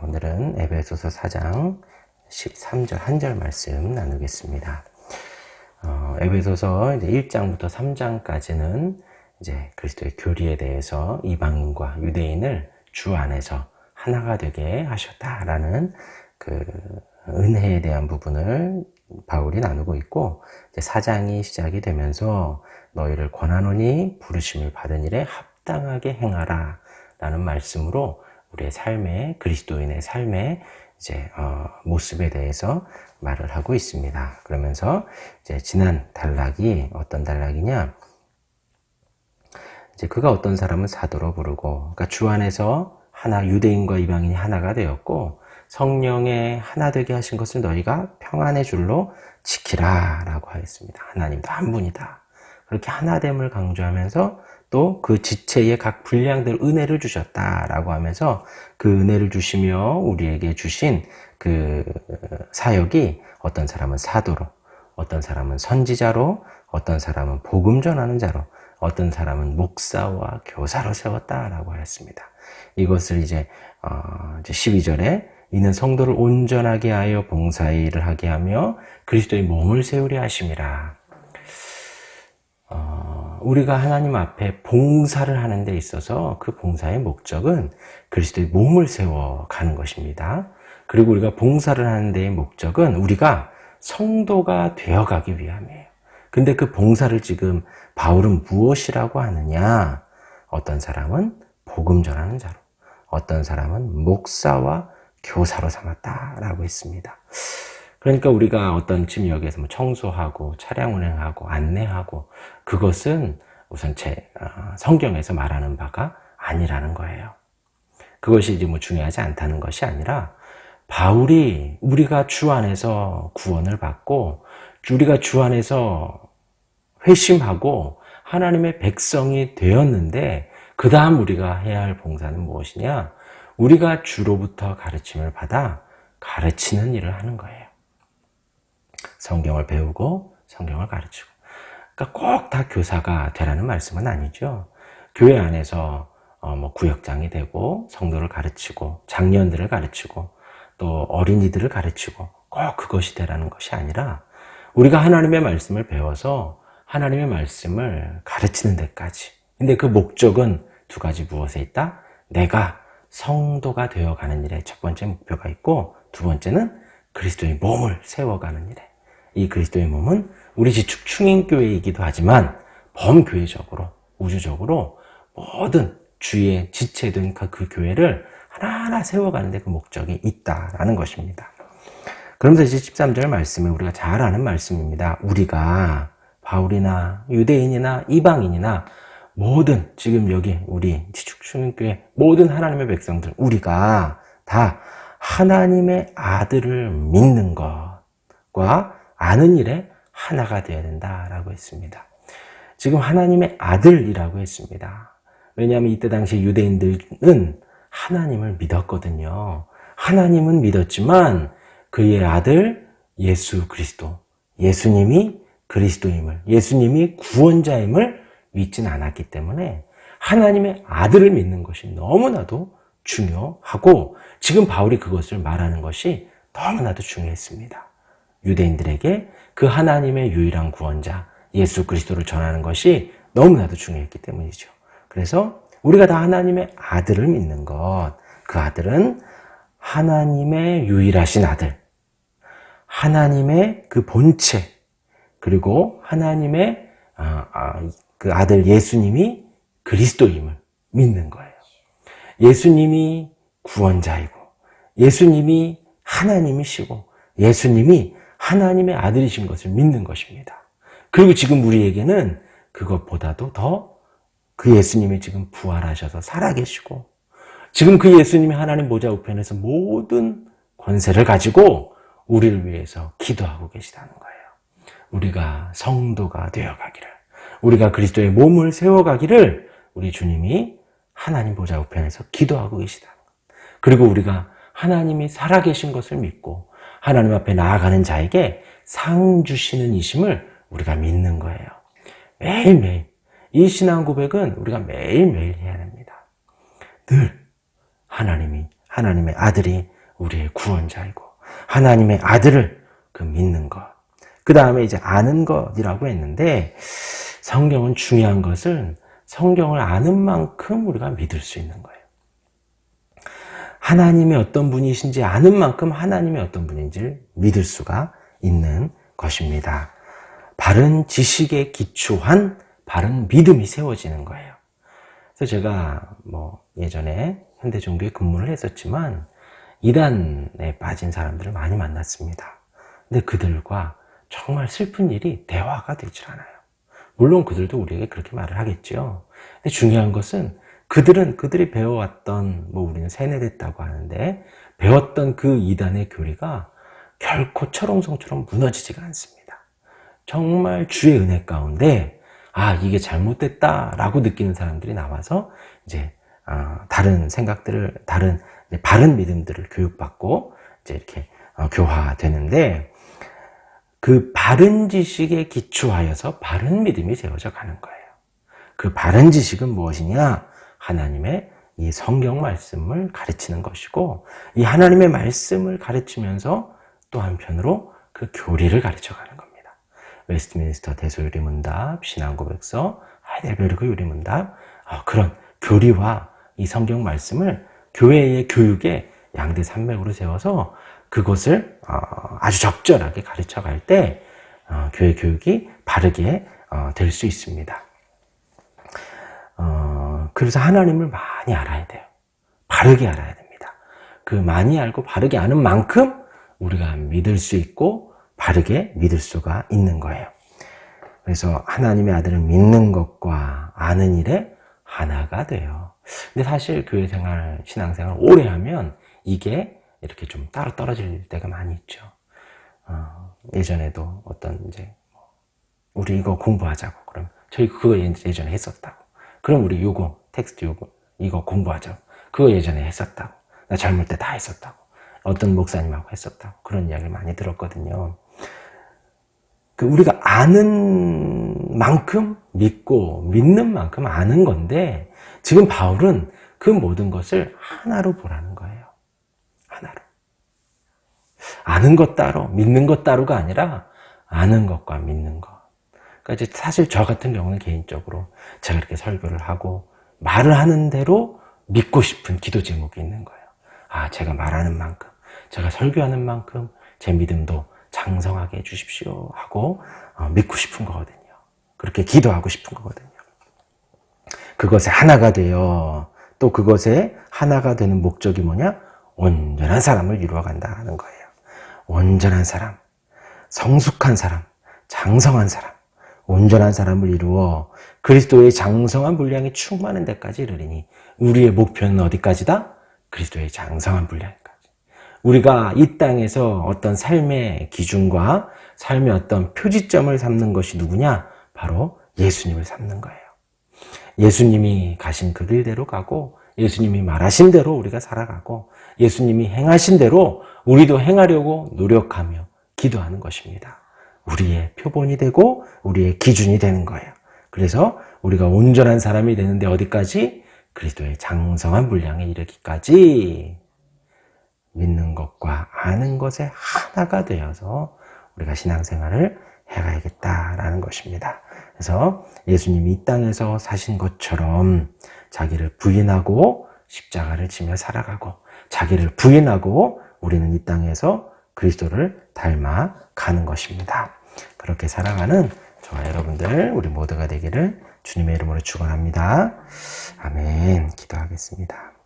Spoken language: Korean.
오늘은 에베소서 4장 13절 한 절 말씀 나누겠습니다. 에베소서 이제 1장부터 3장까지는 이제 그리스도의 교리에 대해서 이방인과 유대인을 주 안에서 하나가 되게 하셨다라는 그 은혜에 대한 부분을 바울이 나누고 있고, 이제 4장이 시작이 되면서 너희를 권하노니 부르심을 받은 일에 합당하게 행하라 라는 말씀으로 우리의 삶의, 그리스도인의 삶의 이제 모습에 대해서 말을 하고 있습니다. 그러면서 이제 지난 단락이 어떤 단락이냐, 이제 그가 어떤 사람은 사도로 부르고, 그러니까 주 안에서 하나, 유대인과 이방인이 하나가 되었고 성령의 하나 되게 하신 것을 너희가 평안의 줄로 지키라 라고 하였습니다. 하나님도 한 분이다. 그렇게 하나됨을 강조하면서 또 그 지체의 각 분량들 은혜를 주셨다라고 하면서 그 은혜를 주시며 우리에게 주신 그 사역이 어떤 사람은 사도로, 어떤 사람은 선지자로, 어떤 사람은 복음 전하는 자로, 어떤 사람은 목사와 교사로 세웠다라고 하였습니다. 이것을 이제 12절에 이는 성도를 온전하게 하여 봉사의 일을 하게 하며 그리스도의 몸을 세우려 하심이라. 우리가 하나님 앞에 봉사를 하는 데 있어서 그 봉사의 목적은 그리스도의 몸을 세워가는 것입니다. 그리고 우리가 봉사를 하는 데의 목적은 우리가 성도가 되어가기 위함이에요. 근데 그 봉사를 지금 바울은 무엇이라고 하느냐? 어떤 사람은 복음 전하는 자로, 어떤 사람은 목사와 교사로 삼았다라고 했습니다. 그러니까 우리가 어떤 지역에서 청소하고 차량 운행하고 안내하고, 그것은 우선 성경에서 말하는 바가 아니라는 거예요. 그것이 이제 중요하지 않다는 것이 아니라, 바울이 우리가 주 안에서 구원을 받고 우리가 주 안에서 회심하고 하나님의 백성이 되었는데, 그 다음 우리가 해야 할 봉사는 무엇이냐? 우리가 주로부터 가르침을 받아 가르치는 일을 하는 거예요. 성경을 배우고 성경을 가르치고. 그러니까 꼭 다 교사가 되라는 말씀은 아니죠. 교회 안에서 구역장이 되고 성도를 가르치고 장년들을 가르치고 또 어린이들을 가르치고 꼭 그것이 되라는 것이 아니라, 우리가 하나님의 말씀을 배워서 하나님의 말씀을 가르치는 데까지. 근데 그 목적은 두 가지 무엇에 있다? 내가 성도가 되어가는 일에 첫 번째 목표가 있고, 두 번째는 그리스도의 몸을 세워가는 일에. 이 그리스도의 몸은 우리 지축 충인교회이기도 하지만 범교회적으로, 우주적으로 모든 주의 지체된 그 교회를 하나하나 세워가는 데 그 목적이 있다라는 것입니다. 그러면서 이제 13절 말씀을 우리가 잘 아는 말씀입니다. 우리가 바울이나 유대인이나 이방인이나 모든 지금 여기 우리 지축 충인교회 모든 하나님의 백성들, 우리가 다 하나님의 아들을 믿는 것과 아는 일에 하나가 되어야 된다라고 했습니다. 지금 하나님의 아들이라고 했습니다. 왜냐하면 이때 당시 유대인들은 하나님을 믿었거든요. 하나님은 믿었지만 그의 아들 예수 그리스도, 예수님이 그리스도임을, 예수님이 구원자임을 믿진 않았기 때문에 하나님의 아들을 믿는 것이 너무나도 중요하고, 지금 바울이 그것을 말하는 것이 너무나도 중요했습니다. 유대인들에게 그 하나님의 유일한 구원자 예수 그리스도를 전하는 것이 너무나도 중요했기 때문이죠. 그래서 우리가 다 하나님의 아들을 믿는 것, 그 아들은 하나님의 유일하신 아들, 하나님의 그 본체, 그리고 하나님의 그 아들 예수님이 그리스도임을 믿는 거예요. 예수님이 구원자이고, 예수님이 하나님이시고, 예수님이 하나님의 아들이신 것을 믿는 것입니다. 그리고 지금 우리에게는 그것보다도 더 그 예수님이 지금 부활하셔서 살아계시고, 지금 그 예수님이 하나님 보좌 우편에서 모든 권세를 가지고 우리를 위해서 기도하고 계시다는 거예요. 우리가 성도가 되어가기를, 우리가 그리스도의 몸을 세워가기를 우리 주님이 하나님 보좌 우편에서 기도하고 계시다는 것. 그리고 우리가 하나님이 살아계신 것을 믿고 하나님 앞에 나아가는 자에게 상 주시는 이심을 우리가 믿는 거예요. 매일매일. 이 신앙 고백은 우리가 매일매일 해야 됩니다. 늘 하나님의 아들이 우리의 구원자이고 하나님의 아들을 그 믿는 것. 그 다음에 이제 아는 것이라고 했는데 성경은 중요한 것은 성경을 아는 만큼 우리가 믿을 수 있는 거예요. 하나님이 어떤 분이신지 아는 만큼 하나님이 어떤 분인지를 믿을 수가 있는 것입니다. 바른 지식에 기초한 바른 믿음이 세워지는 거예요. 그래서 제가 예전에 현대종교에 근무를 했었지만 이단에 빠진 사람들을 많이 만났습니다. 근데 그들과 정말 슬픈 일이 대화가 되질 않아요. 물론 그들도 우리에게 그렇게 말을 하겠죠. 근데 중요한 것은 그들이 배워왔던, 우리는 세뇌됐다고 하는데, 배웠던 그 이단의 교리가 결코 철옹성처럼 무너지지가 않습니다. 정말 주의 은혜 가운데, 이게 잘못됐다라고 느끼는 사람들이 나와서, 이제, 다른 생각들을, 바른 믿음들을 교육받고, 이제 이렇게 교화되는데, 그 바른 지식에 기초하여서 바른 믿음이 세워져 가는 거예요. 그 바른 지식은 무엇이냐? 하나님의 이 성경 말씀을 가르치는 것이고, 이 하나님의 말씀을 가르치면서 또 한편으로 그 교리를 가르쳐 가는 겁니다. 웨스트민스터 대소유리문답, 신앙고백서, 하이델베르그 유리문답, 그런 교리와 이 성경 말씀을 교회의 교육의 양대 산맥으로 세워서 그것을 아주 적절하게 가르쳐 갈 때 교회 교육이 바르게 될 수 있습니다. 그래서 하나님을 많이 알아야 돼요. 바르게 알아야 됩니다. 그 많이 알고 바르게 아는 만큼 우리가 믿을 수 있고 바르게 믿을 수가 있는 거예요. 그래서 하나님의 아들을 믿는 것과 아는 일에 하나가 돼요. 근데 사실 교회 생활, 신앙생활 오래 하면 이게 이렇게 좀 따로 떨어질 때가 많이 있죠. 예전에도 우리 이거 공부하자고. 그럼 저희 그거 예전에 했었다고. 그럼 우리 텍스트 이거 공부하자고. 그거 예전에 했었다고. 나 젊을 때 다 했었다고. 어떤 목사님하고 했었다고. 그런 이야기를 많이 들었거든요. 우리가 아는 만큼 믿고 믿는 만큼 아는 건데 지금 바울은 그 모든 것을 하나로 보라는 거예요. 하나로. 아는 것 따로, 믿는 것 따로가 아니라 아는 것과 믿는 것. 그러니까 이제 사실 저 같은 경우는 개인적으로 제가 이렇게 설교를 하고 말을 하는 대로 믿고 싶은 기도 제목이 있는 거예요. 제가 말하는 만큼, 제가 설교하는 만큼 제 믿음도 장성하게 해주십시오 하고 믿고 싶은 거거든요. 그렇게 기도하고 싶은 거거든요. 그것에 하나가 되어 또 그것에 하나가 되는 목적이 뭐냐? 온전한 사람을 이루어간다는 거예요. 온전한 사람, 성숙한 사람, 장성한 사람, 온전한 사람을 이루어 그리스도의 장성한 분량이 충만한 데까지 이르리니 우리의 목표는 어디까지다? 그리스도의 장성한 분량까지. 우리가 이 땅에서 어떤 삶의 기준과 삶의 어떤 표지점을 삼는 것이 누구냐? 바로 예수님을 삼는 거예요. 예수님이 가신 그 길대로 가고 예수님이 말하신 대로 우리가 살아가고 예수님이 행하신 대로 우리도 행하려고 노력하며 기도하는 것입니다. 우리의 표본이 되고 우리의 기준이 되는 거예요. 그래서 우리가 온전한 사람이 되는데 어디까지? 그리스도의 장성한 분량에 이르기까지 믿는 것과 아는 것에 하나가 되어서 우리가 신앙생활을 해가야겠다라는 것입니다. 그래서 예수님이 이 땅에서 사신 것처럼 자기를 부인하고 십자가를 지며 살아가고 자기를 부인하고 우리는 이 땅에서 그리스도를 닮아가는 것입니다. 그렇게 살아가는 저와 여러분들 우리 모두가 되기를 주님의 이름으로 축원합니다. 아멘. 기도하겠습니다.